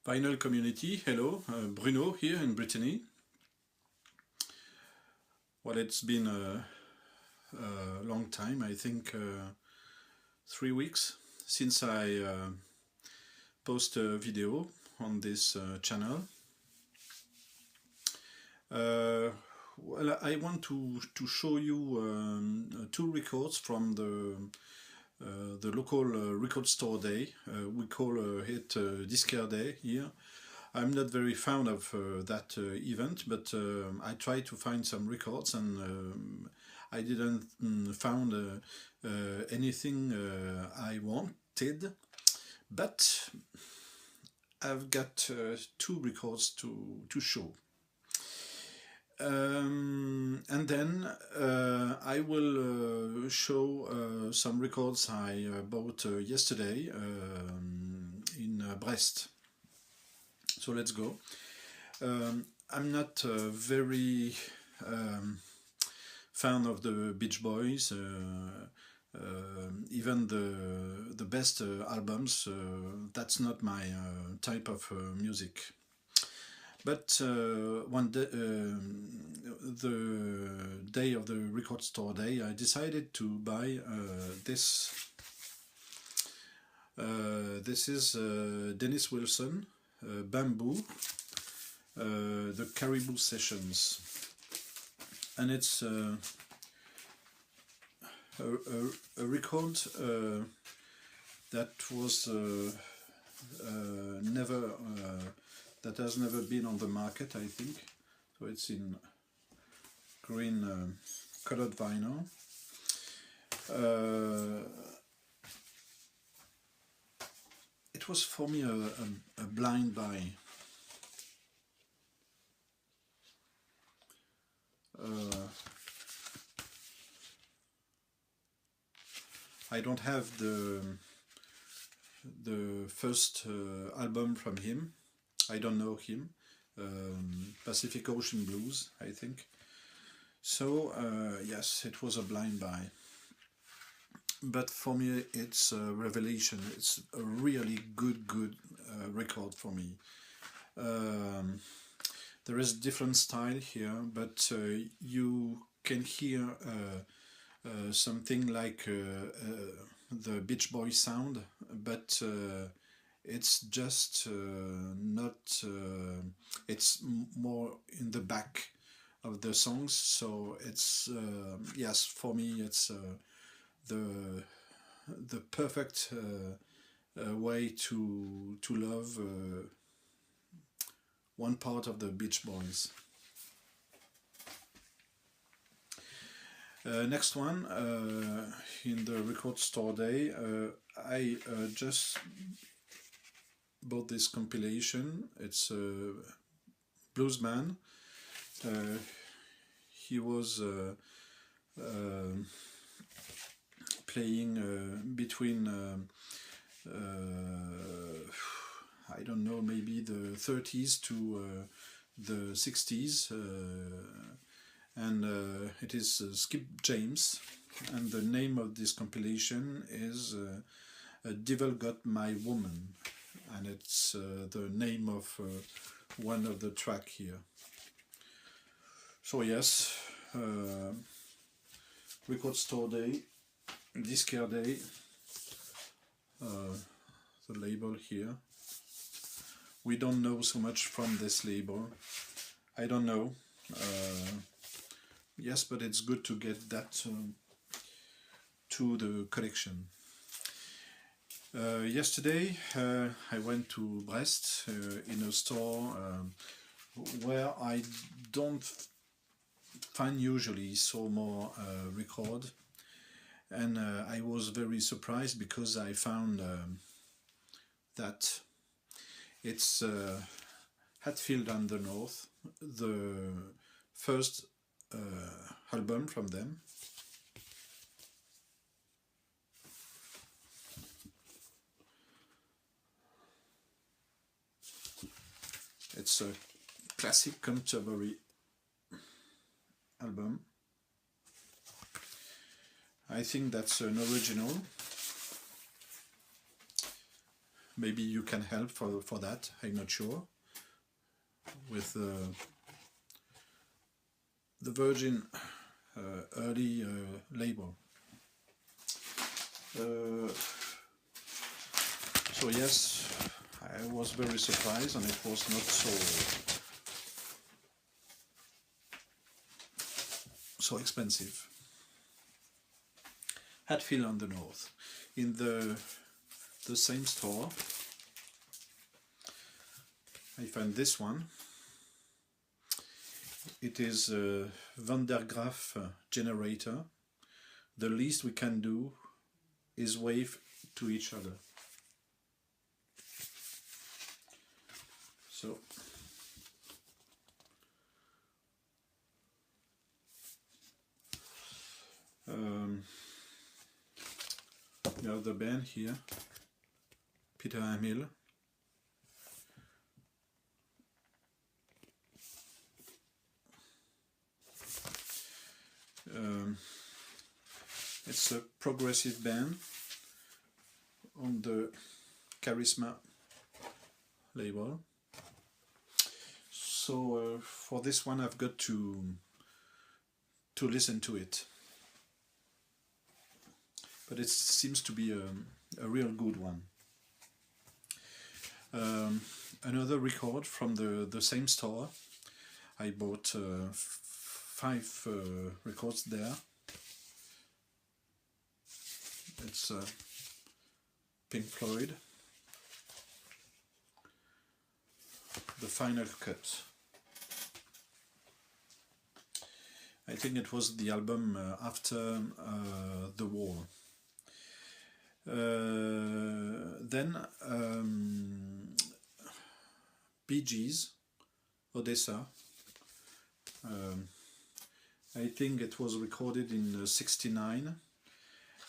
Vinyl community, hello, Bruno here in Brittany. Well, it's been a long time, I think 3 weeks since I post a video on this channel. Well, I want to show you 2 records from the local record store day. We call it Disquaire Day here. I'm not very fond of that event, but I tried to find some records and I didn't found anything I wanted, but I've got 2 records to show. And then I will show some records I bought yesterday in Brest. So let's go. I'm not very fan of the Beach Boys, even the best albums. That's not my type of music. But one day, the day of the record store day, I decided to buy this. This is Dennis Wilson, Bamboo, the Caribou Sessions, and it's a record that was never. That has never been on the market, I think. So it's in green colored vinyl. It was for me a blind buy. I don't have the first album from him. I don't know him. Pacific Ocean Blues, I think. So yes, it was a blind buy. But for me, it's a revelation. It's a really good record for me. There is different style here, but you can hear something like the Beach Boys sound, but it's just not. It's more in the back of the songs, so it's yes, for me it's the perfect way to love one part of the Beach Boys. Next one, in the record store day, I just bought this compilation. It's a bluesman. He was playing between I don't know, maybe the 30s to the 60s, and it is Skip James, and the name of this compilation is Devil Got My Woman, and it's the name of one of the track here. So yes, record store day, Disquaire Day, the label here. We don't know so much from this label. I don't know. Yes, but it's good to get that to the collection. Yesterday I went to Brest in a store where I don't find usually so more record, and I was very surprised because I found that it's Hatfield and the North, the first album from them. It's a classic contemporary album. I think that's an original. maybe you can help for that, I'm not sure, with the Virgin early label. So yes, I was very surprised, and it was not so expensive. Hatfield on the North. In the same store, I found this one. It is a Van der Graaff generator. The least we can do is wave to each other. So you have the band here, Peter Hamill. It's a progressive band on the Charisma label. So for this one I've got to listen to it. But it seems to be a real good one. Another record from the same store. I bought 5 records there. It's Pink Floyd, the final cut. I think it was the album after the war. Then Bee Gees, Odessa. I think it was recorded in '69,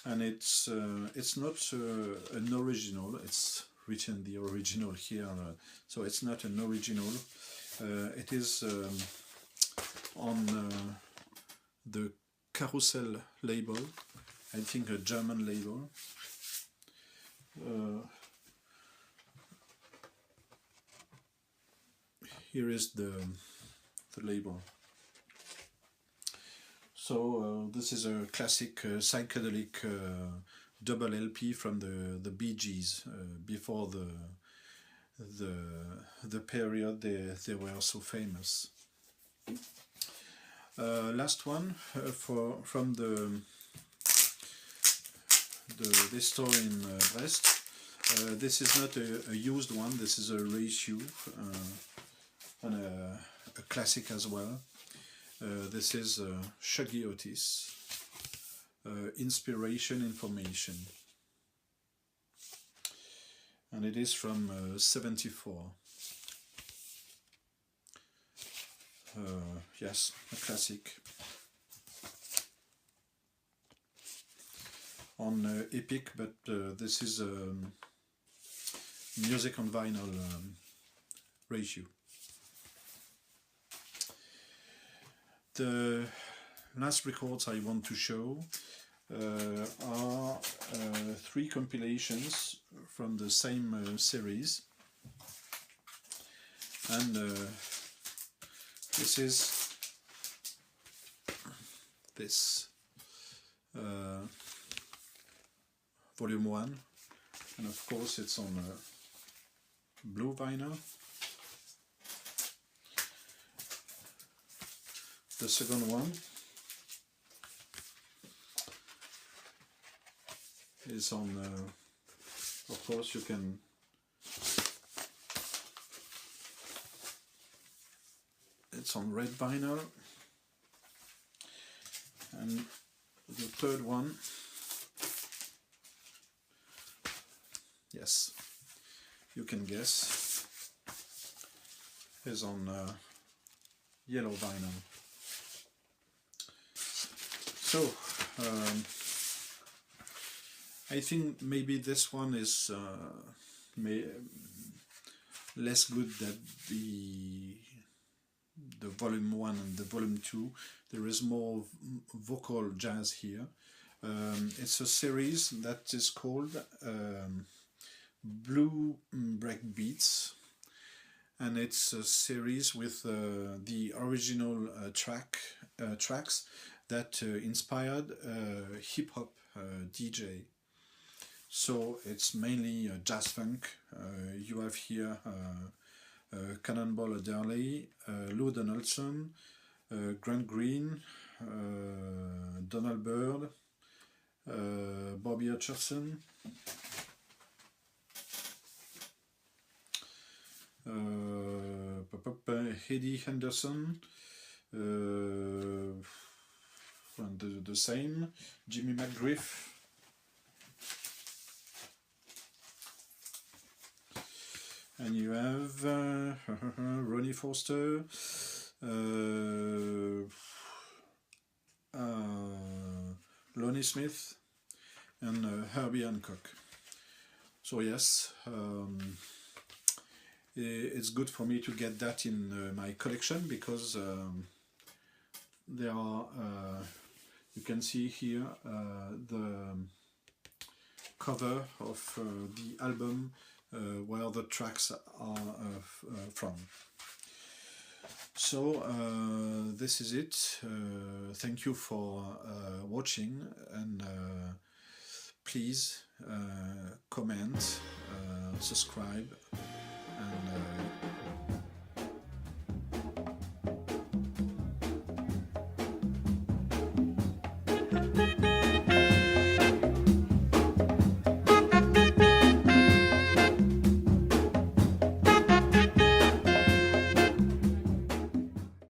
and it's not an original. It's written the original here, so it's not an original. It is on the Carousel label, I think a German label. Here is the label. So this is a classic psychedelic double LP from the Bee Gees before the period they were so famous. Last one from this store in Brest. This is not a used one. This is a reissue and a classic as well. This is Shuggy Otis, Inspiration Information, and it is from '74. Yes, a classic. On Epic, but this is music on vinyl reissue. The last records I want to show are 3 compilations from the same series, and this is this volume 1, and of course it's on blue vinyl. The second one is on, of course you can it's on red vinyl, and the third one, yes, you can guess, is on yellow vinyl. So I think maybe this one is less good than the volume 1 and the volume 2. There is more vocal jazz here. It's a series that is called Blue Breakbeats, and it's a series with the original tracks that inspired hip hop DJ. So it's mainly jazz funk. You have here Cannonball Adderley, Lou Donaldson, Grant Green, Donald Byrd, Bobby Hutcherson, Eddie Henderson, and the same, Jimmy McGriff, and you have Ronnie Foster, Lonnie Smith, and Herbie Hancock. So yes, it's good for me to get that in my collection, because there are, you can see here the cover of the album where the tracks are from. So this is it. Thank you for watching, and please comment, subscribe, and